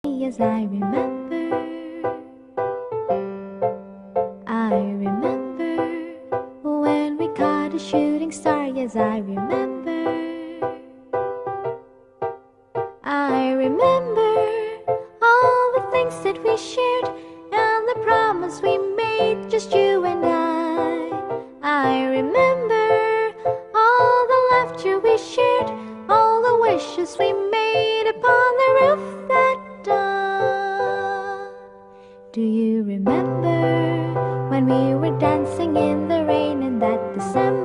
Yes, I remember. I remember when we caught a shooting star. Yes, I remember. I remember all the things that we shared and the promise we made, just you and I remember all the laughter we shared, all the wishes we made upon the roof that dawn. Do you remember when we were dancing in the rain in that December